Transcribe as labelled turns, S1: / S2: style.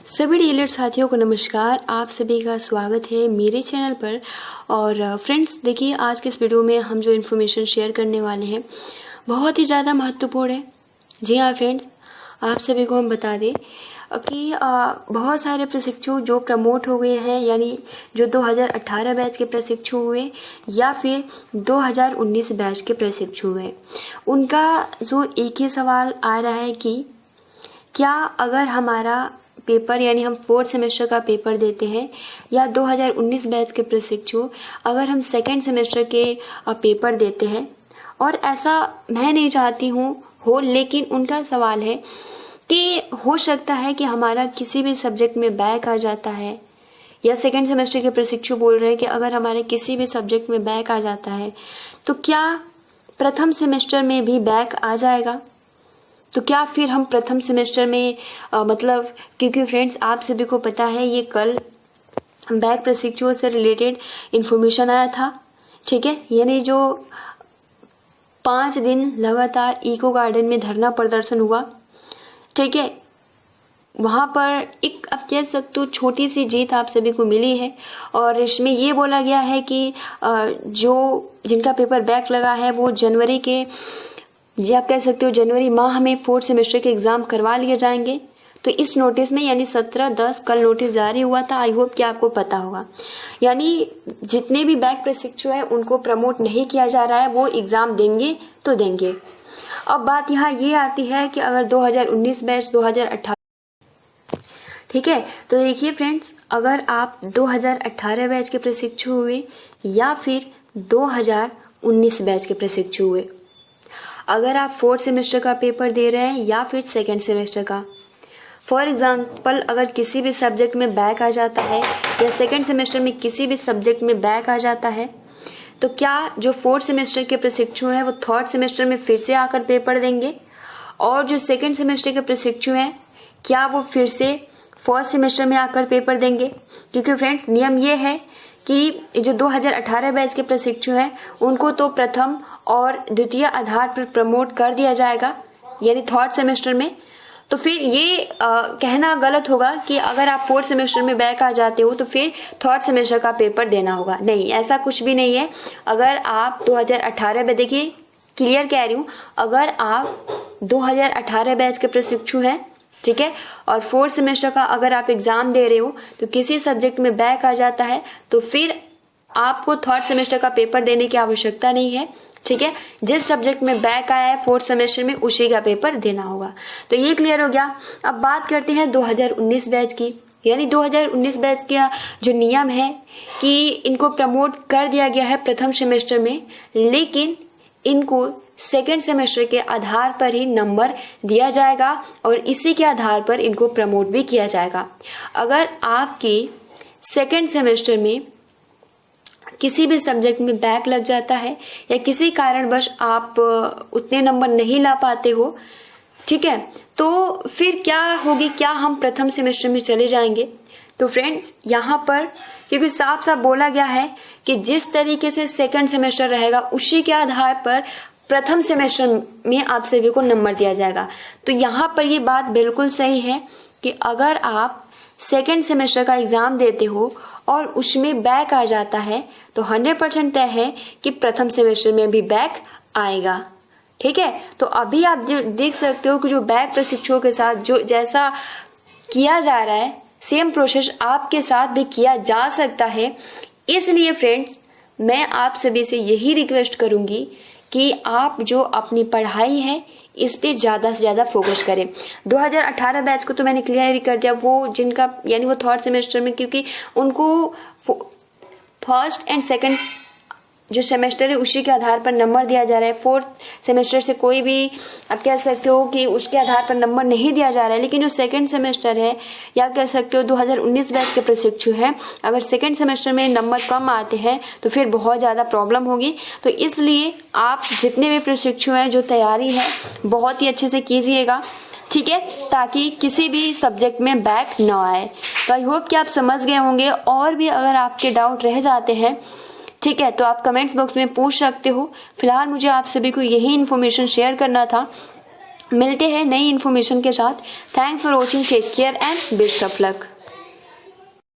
S1: सभी डीलर साथियों को नमस्कार। आप सभी का स्वागत है मेरे चैनल पर। और फ्रेंड्स देखिए, आज के इस वीडियो में हम जो इन्फॉर्मेशन शेयर करने वाले हैं बहुत ही ज़्यादा महत्वपूर्ण है। जी हाँ फ्रेंड्स, आप सभी को हम बता दें कि बहुत सारे प्रशिक्षु जो प्रमोट हो गए हैं, यानी जो 2018 बैच के प्रशिक्षु हुए या फिर 2019 बैच के प्रशिक्षु हुए, उनका जो एक ही सवाल आ रहा है कि क्या अगर हमारा पेपर यानी हम 4th सेमेस्टर का पेपर देते हैं या 2019 बैच के प्रशिक्षु अगर हम 2nd सेमेस्टर के पेपर देते हैं, और ऐसा मैं नहीं चाहती हूँ हो, लेकिन उनका सवाल है कि हो सकता है कि हमारा किसी भी सब्जेक्ट में बैक आ जाता है, या 2nd सेमेस्टर के प्रशिक्षु बोल रहे हैं कि अगर हमारे किसी भी सब्जेक्ट में बैक आ जाता है तो क्या प्रथम सेमेस्टर में भी बैक आ जाएगा। तो क्या फिर हम प्रथम सेमेस्टर में क्योंकि फ्रेंड्स आप सभी को पता है ये कल बैक प्रशिक्षुओं से रिलेटेड इन्फॉर्मेशन आया था, ठीक है। यानी जो 5 दिन लगातार इको गार्डन में धरना प्रदर्शन हुआ, ठीक है, वहाँ पर एक आप कह सकते हो छोटी सी जीत आप सभी को मिली है। और इसमें ये बोला गया है कि जो जिनका पेपर बैक लगा है वो जनवरी के, जी आप कह सकते हो जनवरी माह में 4th सेमेस्टर के एग्ज़ाम करवा लिए जाएंगे। तो इस नोटिस में यानी 17/10 कल नोटिस जारी हुआ था। आई होप कि आपको पता होगा। यानी जितने भी बैक प्रशिक्षु हैं उनको प्रमोट नहीं किया जा रहा है, वो एग्ज़ाम देंगे तो देंगे। अब बात यहाँ ये आती है कि अगर 2019 बैच 2018, ठीक है, तो देखिए फ्रेंड्स, अगर आप 2018 बैच के प्रशिक्षु हुए या फिर 2019 बैच के प्रशिक्षु हुए, अगर आप 4th सेमेस्टर का पेपर दे रहे हैं या फिर 2nd सेमेस्टर का, फॉर एग्जांपल अगर किसी भी सब्जेक्ट में बैक आ जाता है या 2nd सेमेस्टर में किसी भी सब्जेक्ट में बैक आ जाता है, तो क्या जो 4th सेमेस्टर के प्रशिक्षु हैं वो 3rd सेमेस्टर में फिर से आकर पेपर देंगे, और जो 2nd सेमेस्टर के प्रशिक्षु हैं क्या वो फिर से 1st सेमेस्टर में आकर पेपर देंगे। क्योंकि फ्रेंड्स नियम ये है कि जो 2018 बैच के प्रशिक्षु हैं उनको तो प्रथम और द्वितीय आधार पर प्रमोट कर दिया जाएगा, यानी 3rd सेमेस्टर में। तो फिर ये कहना गलत होगा कि अगर आप 4th सेमेस्टर में बैक आ जाते हो तो फिर 3rd सेमेस्टर का पेपर देना होगा। नहीं, ऐसा कुछ भी नहीं है। अगर आप 2018 में, देखिए क्लियर कह रही हूँ, अगर आप 2018 बैच के प्रशिक्षु हैं, ठीक है, और 4th सेमेस्टर का अगर आप एग्जाम दे रहे हो तो किसी सब्जेक्ट में बैक आ जाता है तो फिर आपको 3rd सेमेस्टर का पेपर देने की आवश्यकता नहीं है, ठीक है। जिस सब्जेक्ट में बैक आया है 4th सेमेस्टर में उसी का पेपर देना होगा। तो ये क्लियर हो गया। अब बात करते हैं 2019 बैच की। यानी 2019 बैच का जो नियम है कि इनको प्रमोट कर दिया गया है प्रथम सेमेस्टर में, लेकिन इनको 2nd सेमेस्टर के आधार पर ही नंबर दिया जाएगा और इसी के आधार पर इनको प्रमोट भी किया जाएगा। अगर आपकी 2nd सेमेस्टर में किसी भी सब्जेक्ट में बैक लग जाता है या किसी कारणवश आप उतने नंबर नहीं ला पाते हो, ठीक है, तो फिर क्या होगी, क्या हम प्रथम सेमेस्टर में चले जाएंगे। तो फ्रेंड्स यहाँ पर क्योंकि साफ साफ बोला गया है कि जिस तरीके से 2nd सेमेस्टर रहेगा उसी के आधार पर प्रथम सेमेस्टर में आप सभी को नंबर दिया जाएगा। तो यहाँ पर ये बात बिल्कुल सही है कि अगर आप 2nd सेमेस्टर का एग्जाम देते हो और उसमें बैक आ जाता है तो 100% तय है कि प्रथम सेमेस्टर में भी बैक आएगा, ठीक है। तो अभी आप देख सकते हो कि जो बैक प्रशिक्षुओं के साथ जो जैसा किया जा रहा है, सेम प्रोसेस आपके साथ भी किया जा सकता है। इसलिए फ्रेंड्स मैं आप सभी से यही रिक्वेस्ट करूंगी कि आप जो अपनी पढ़ाई है इस पे ज़्यादा से ज़्यादा फोकस करें। 2018 बैच को तो मैंने क्लियर कर दिया, वो जिनका यानी वो 3rd सेमेस्टर में, क्योंकि उनको 1st and 2nd जो सेमेस्टर है उसी के आधार पर नंबर दिया जा रहा है। 4th सेमेस्टर से कोई भी आप कह सकते हो कि उसके आधार पर नंबर नहीं दिया जा रहा है, लेकिन जो 2nd सेमेस्टर है या कह सकते हो 2019 बैच के प्रशिक्षु हैं, अगर 2nd सेमेस्टर में नंबर कम आते हैं तो फिर बहुत ज़्यादा प्रॉब्लम होगी। तो इसलिए आप जितने भी प्रशिक्षु हैं जो तैयारी है बहुत ही अच्छे से कीजिएगा, ठीक है, ताकि किसी भी सब्जेक्ट में बैक ना आए। तो आई होप कि आप समझ गए होंगे। और भी अगर आपके डाउट रह जाते हैं, ठीक है, तो आप कमेंट्स बॉक्स में पूछ सकते हो। फिलहाल मुझे आप सभी को यही इन्फॉर्मेशन शेयर करना था मिलते हैं नई इन्फॉर्मेशन के साथ। Thanks for watching, take care and best of luck.